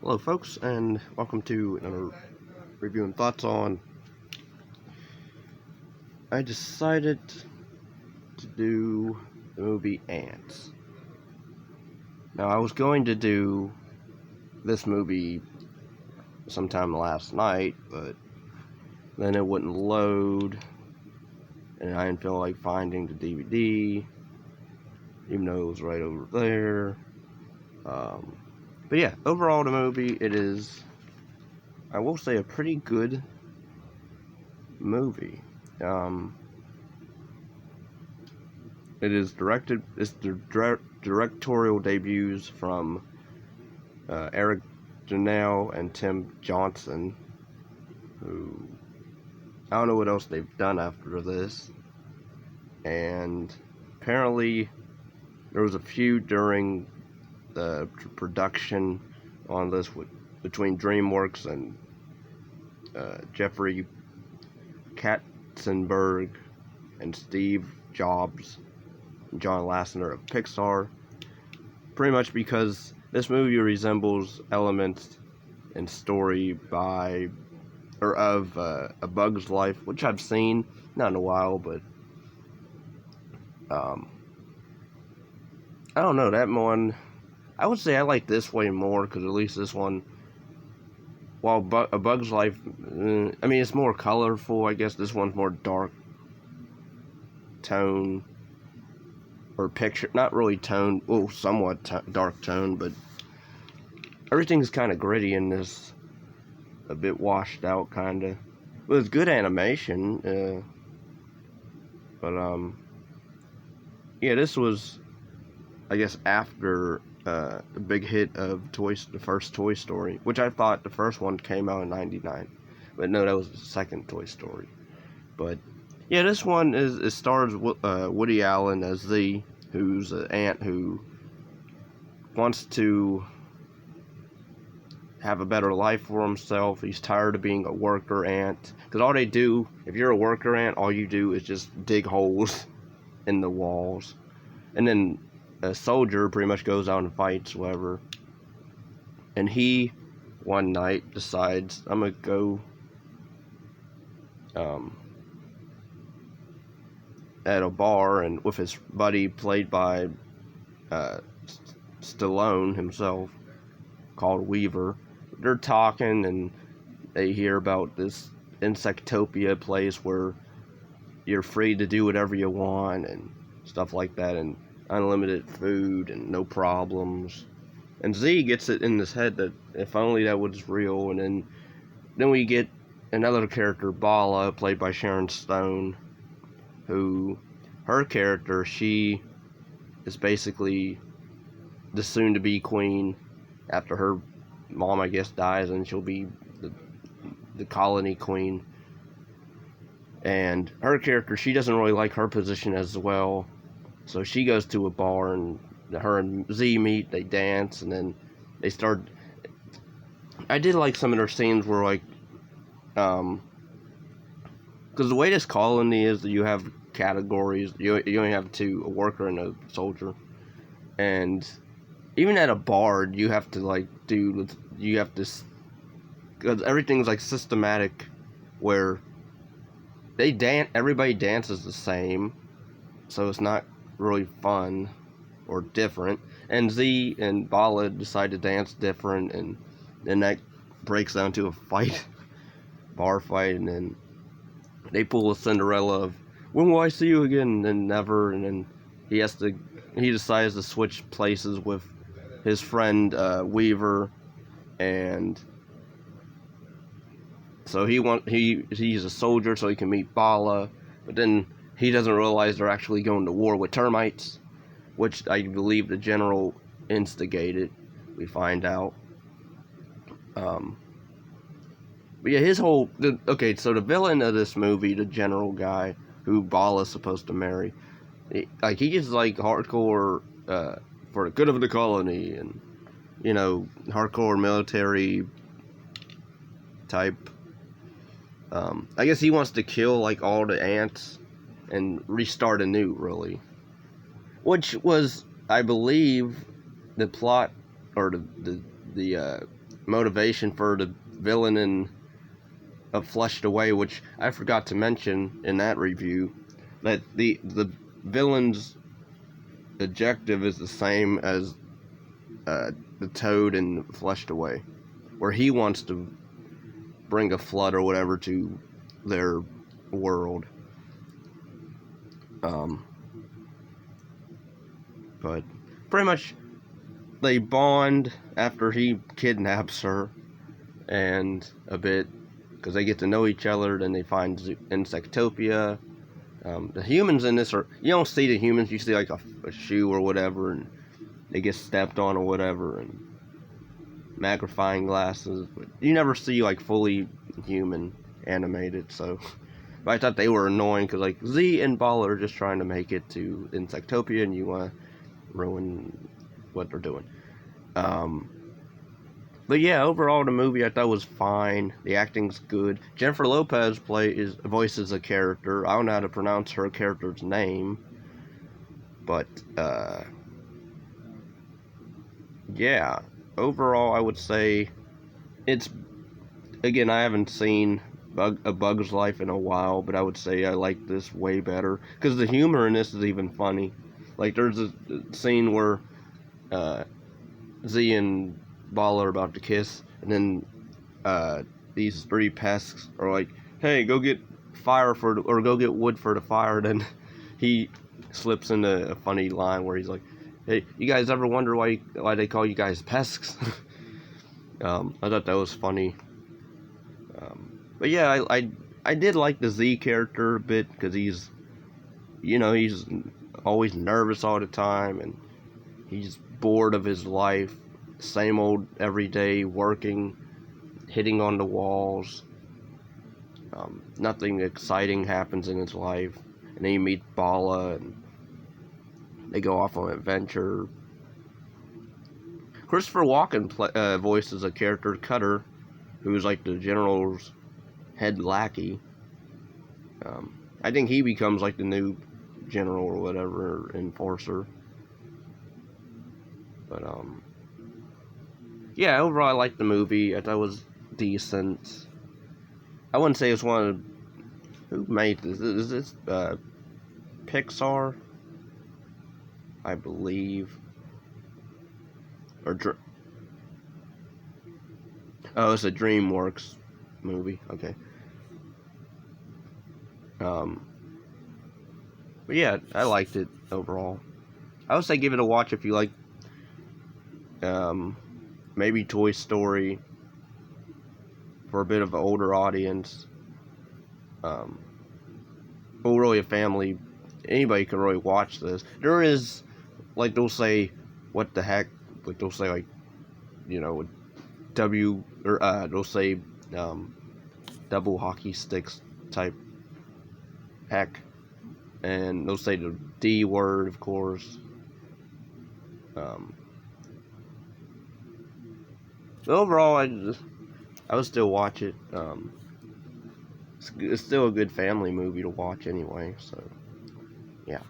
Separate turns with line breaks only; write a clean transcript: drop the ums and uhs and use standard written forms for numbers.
Hello, folks, and welcome to another review and thoughts on. I decided to do the movie Antz. Now, I was going to do this movie sometime last night, but then it wouldn't load, and I didn't feel like finding the DVD, even though it was right over there. But yeah, overall, the movie, it is, I will say, a pretty good movie. It is directed. It's the directorial debuts from Eric Darnell and Tim Johnson, who I don't know what else they've done after this. And apparently, there was a feud during the production on this between Dreamworks and Jeffrey Katzenberg and Steve Jobs and John Lasseter of Pixar, pretty much because this movie resembles elements and story of A Bug's Life, which I've seen, not in a while, but I don't know, that one, I would say I like this way more, because at least this one, while A Bug's Life, I mean, it's more colorful, I guess this one's more dark tone, or picture, not really tone, well, somewhat dark tone, but everything's kind of gritty in this, a bit washed out, kind of. With good animation, but yeah, this was, I guess, after the big hit of the first Toy Story, which I thought the first one came out in '99, but no, that was the second Toy Story. But yeah, this one it stars Woody Allen as who's an ant who wants to have a better life for himself. He's tired of being a worker ant, because all they do, if you're a worker ant, all you do is just dig holes in the walls. And then a soldier pretty much goes out and fights, whatever. And he, one night, decides, I'm gonna go at a bar, and with his buddy, played by Stallone himself, called Weaver. They're talking, and they hear about this Insectopia place where you're free to do whatever you want and stuff like that, and unlimited food and no problems. And Z gets it in his head that if only that was real. And then we get another character, Bala, played by Sharon Stone, who, her character, she is basically the soon-to-be queen after her mom, I guess, dies, and she'll be the colony queen. And her character, she doesn't really like her position as well, so she goes to a bar, and her and Z meet, they dance, and then they start. I did like some of their scenes where, like, because the way this colony is, you have categories. You only have two, a worker and a soldier, and even at a bar, you have to because everything's like systematic, where everybody dances the same, so it's not really fun or different. And Z and Bala decide to dance different, and then that breaks down to a fight, bar fight, and then they pull a Cinderella of, when will I see you again? And then never. And then he decides to switch places with his friend Weaver, and so he's a soldier so he can meet Bala, but then he doesn't realize they're actually going to war with termites, which I believe the general instigated, we find out. But yeah, so the villain of this movie, the general guy who Bala's supposed to marry, he's like hardcore for the good of the colony, and hardcore military type. I guess he wants to kill like all the ants and restart anew, really, which was, I believe, the plot, or the motivation for the villain in Flushed Away, which I forgot to mention in that review, that the villain's objective is the same as the Toad in Flushed Away, where he wants to bring a flood or whatever to their world. But pretty much they bond after he kidnaps her, and a bit because they get to know each other. Then they find Insectopia. The humans in this you don't see the humans, you see like a shoe or whatever, and they get stepped on or whatever, and magnifying glasses, but you never see like fully human animated. So but I thought they were annoying because like Z and Bala are just trying to make it to Insectopia, and you want to ruin what they're doing. But yeah, overall the movie I thought was fine. The acting's good. Jennifer Lopez voices a character. I don't know how to pronounce her character's name, but yeah, overall I would say it's, again, I haven't seen A Bug's Life in a while, but I would say I like this way better because the humor in this is even funny. Like there's a scene where Z and Bala are about to kiss, and then these three pests are like, "Hey, go get go get wood for the fire." And then he slips into a funny line where he's like, "Hey, you guys ever wonder why they call you guys pests?" I thought that was funny. But yeah, I did like the Z character a bit because he's always nervous all the time, and he's bored of his life. Same old everyday working, hitting on the walls. Nothing exciting happens in his life. And then you meet Bala, and they go off on an adventure. Christopher Walken voices a character, Cutter, who's like the general's head lackey. I think he becomes like the new general or whatever, enforcer. But yeah, overall I liked the movie. I thought it was decent. I wouldn't say it's one of who made this. Is this Pixar? I believe. Or oh, it's a Dreamworks movie. Okay. But yeah, I liked it overall. I would say give it a watch if you like maybe Toy Story for a bit of an older audience. Well, really a family, anybody can really watch this. There is, like, they'll say, what the heck, like, they'll say, like, they'll say, double hockey sticks type heck, and they'll say the D word, of course. Overall, I would still watch it. It's still a good family movie to watch anyway, so yeah.